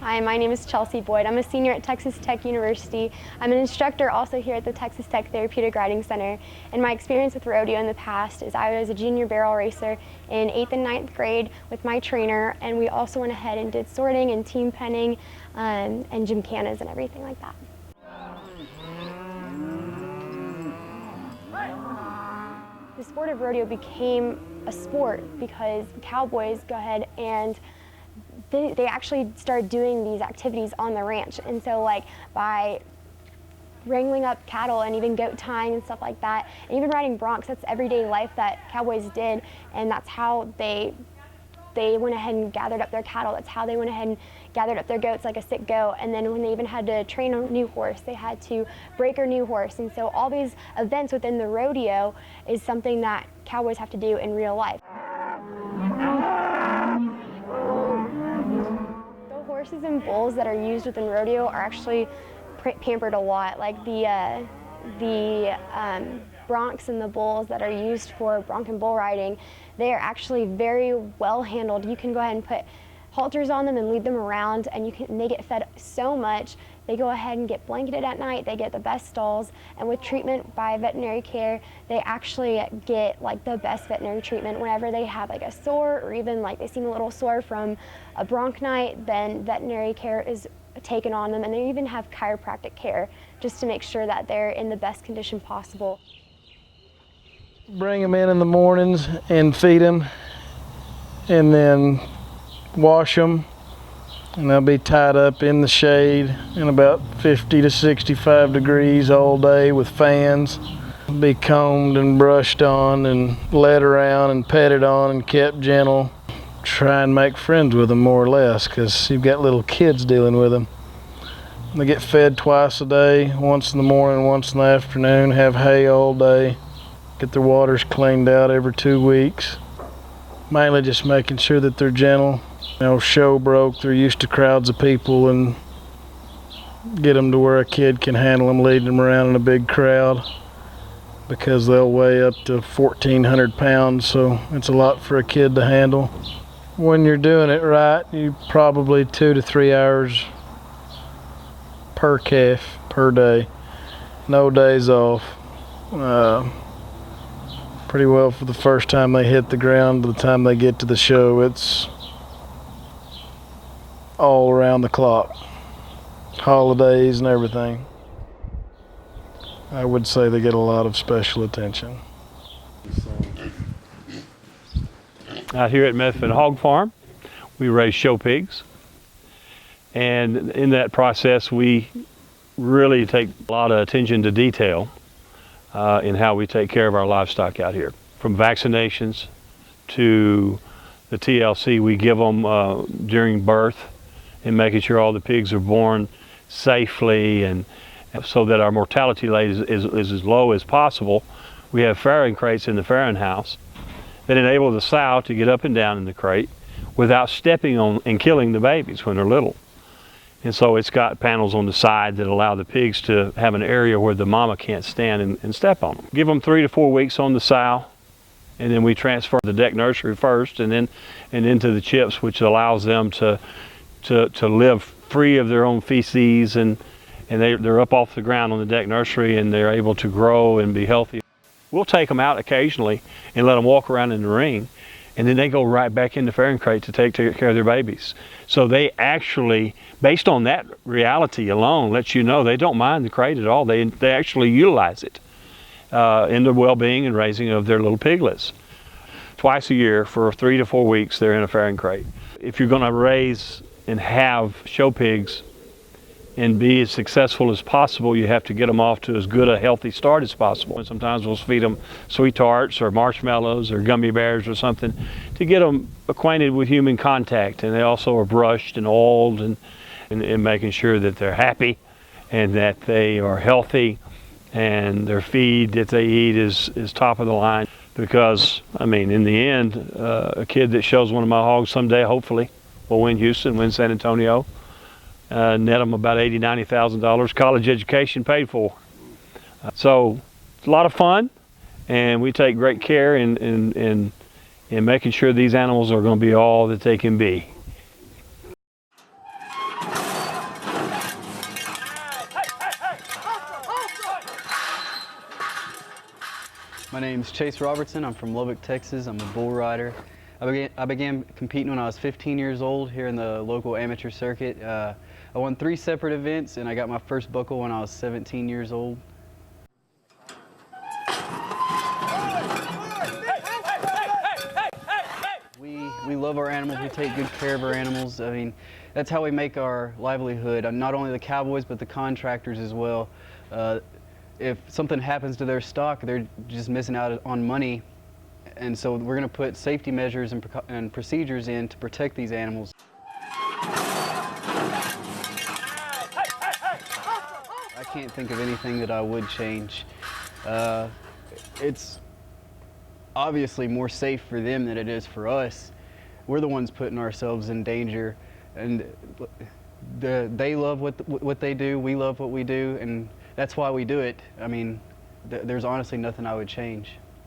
Hi, my name is Chelsea Boyd. I'm a senior at Texas Tech University. I'm an instructor also here at the Texas Tech Therapeutic Riding Center. And my experience with rodeo in the past is I was a junior barrel racer in 8th and 9th grade with my trainer, and we also went ahead and did sorting and team penning and gymkhanas and everything like that. The sport of rodeo became a sport because cowboys go ahead and they actually started doing these activities on the ranch. And so like by wrangling up cattle and even goat tying and stuff like that, and even riding broncs, that's everyday life that cowboys did, and that's how they went ahead and gathered up their cattle. That's how they went ahead and gathered up their goats, like a sick goat. And then when they even had to train a new horse, they had to break a new horse. And so all these events within the rodeo is something that cowboys have to do in real life. The horses and bulls that are used within rodeo are actually pampered a lot. Like the broncs and the bulls that are used for bronc and bull riding, they are actually very well handled. You can go ahead and put halters on them and lead them around, and they get fed so much. They go ahead and get blanketed at night. They get the best stalls, and with treatment by veterinary care, they actually get like the best veterinary treatment. Whenever they have like a sore, or even like they seem a little sore from a bronc night, then veterinary care is taken on them, and they even have chiropractic care just to make sure that they're in the best condition possible. Bring them in the mornings and feed them, and then wash them, and they'll be tied up in the shade in about 50 to 65 degrees all day with fans. Be combed and brushed on and led around and petted on and kept gentle. Try and make friends with them more or less, because you've got little kids dealing with them. They get fed twice a day, once in the morning, once in the afternoon, have hay all day. Get their waters cleaned out every 2 weeks. Mainly just making sure that they're gentle. You know, show broke, they're used to crowds of people, and get them to where a kid can handle them, leading them around in a big crowd, because they'll weigh up to 1,400 pounds, so it's a lot for a kid to handle. When you're doing it right, you probably 2 to 3 hours per calf per day. No days off. Pretty well for the first time they hit the ground to the time they get to the show, it's all around the clock. Holidays and everything. I would say they get a lot of special attention. Out here at Medford Hog Farm, we raise show pigs. And in that process, we really take a lot of attention to detail in how we take care of our livestock out here. From vaccinations to the TLC we give them during birth, and making sure all the pigs are born safely, and so that our mortality rate is as low as possible. We have farrowing crates in the farrowing house that enable the sow to get up and down in the crate without stepping on and killing the babies when they're little. And so it's got panels on the side that allow the pigs to have an area where the mama can't stand and step on them. Give them 3 to 4 weeks on the sow, and then we transfer the deck nursery first, and then into the chips, which allows them to live free of their own feces, and they're up off the ground on the deck nursery, and they're able to grow and be healthy. We'll take them out occasionally and let them walk around in the ring, and then they go right back in the farrowing crate to take care of their babies. So they actually, based on that reality alone, lets you know they don't mind the crate at all. They actually utilize it in the well-being and raising of their little piglets. Twice a year for 3 to 4 weeks, they're in a farrowing crate. If you're going to raise and have show pigs and be as successful as possible, you have to get them off to as good a healthy start as possible. And sometimes we'll feed them sweet tarts or marshmallows or gummy bears or something to get them acquainted with human contact. And they also are brushed and oiled, and making sure that they're happy and that they are healthy, and their feed that they eat is top of the line. Because, I mean, in the end, a kid that shows one of my hogs someday, hopefully, will win Houston, win San Antonio, net them about $80,000, $90,000, college education paid for. So it's a lot of fun, and we take great care in making sure these animals are going to be all that they can be. My name's Chase Robertson. I'm from Lubbock, Texas. I'm a bull rider. I began competing when I was 15 years old here in the local amateur circuit. I won 3 separate events, and I got my first buckle when I was 17 years old. We love our animals. We take good care of our animals. I mean, that's how we make our livelihood. Not only the cowboys, but the contractors as well. If something happens to their stock, they're just missing out on money. And so we're going to put safety measures and procedures in to protect these animals. I can't think of anything that I would change. It's obviously more safe for them than it is for us. We're the ones putting ourselves in danger, and they love what they do, we love what we do, and that's why we do it. I mean, there's honestly nothing I would change.